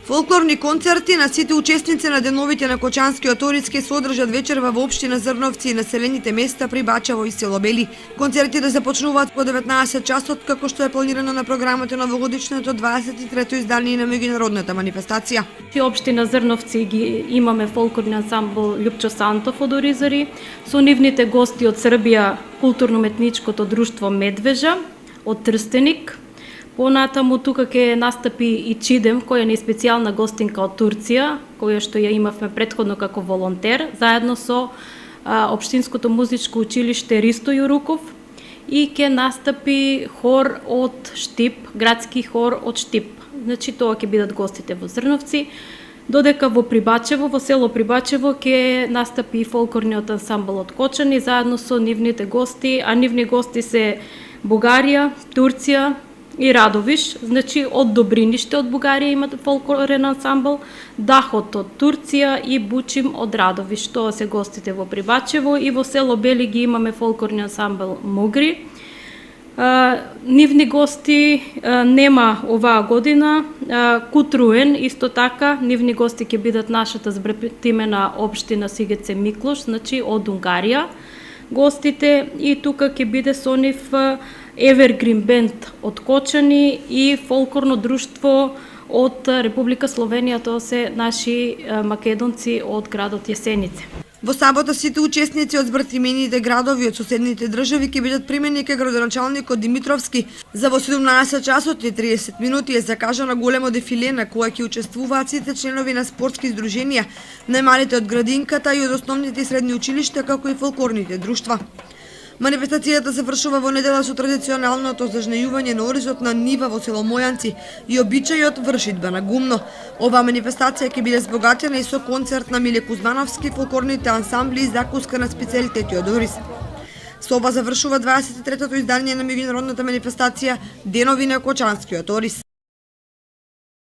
Фолклорни концерти на сите учесници на деновите на Кочанскиот Орис ќе се одржат вечерва во општина Зрновци и населените места при Бачево и село Бели. Концертите започнуваат по 19 часот, како што е планирано на програмата на новогодишното 23-то издание на меѓународната манифестација. Во општина Зрновци ги имаме фолклорни ансамбл Љупчо Сантов од Оризари, со нивните гости од Србија културно-метничкото друштво Медвежа од Трстеник. Понатаму тука ќе настапи и Чидем, која е специјална гостинка од Турција, која што ја имавме претходно како волонтер, заедно со Општинското музичко училиште Ристо Јуруков, и ќе настапи хор од Штип, градски хор од Штип. Значи тоа ќе бидат гостите во Зрновци, додека во Прибачево, во село Прибачево ќе настапи и фолклорниот ансамбл од Кочани заедно со нивните гости, а нивни гости се Бугарија, Турција и Радовиш. Значи од Добриниште од Бугарија имат фолклорен ансамбл, Дахот од Турција и Бучим од Радовиш. Тоа се гостите во Прибачево, и во село Бели ги имаме фолклорни ансамбл Мугри. Нивни гости нема оваа година. Кутруен исто така, нивни гости ќе бидат нашата збратимена општина Сигеце Миклош, значи од Унгарија гостите, и тука ќе биде со нив Evergreen Band од Кочани и фолклорно друштво од Република Словенија, тоа се наши македонци од градот Јесенице. Во сабота сите учесници од збратимените градови од соседните држави ќе бидат примени кај градоначалникот Димитровски. За во 17 часот и 30 минути е закажано големо дефиле на кое ќе учествуваат сите членови на спортски здруженија, најмалите од градинката и од основните и средни училишта, како и фолклорните друштва. Манифестацијата завршува во недела со традиционалното зажнејување на оризот на нива во село Мојанци и обичајот вршидба на гумно. Оваа манифестација ќе биде збогатена и со концерт на Миле Кузмановски, фолклорните ансамбли и закуска на специјалитети од Орис. Со ова завршува 23-то издание на меѓународната манифестација Денови на Кочанскиот Орис.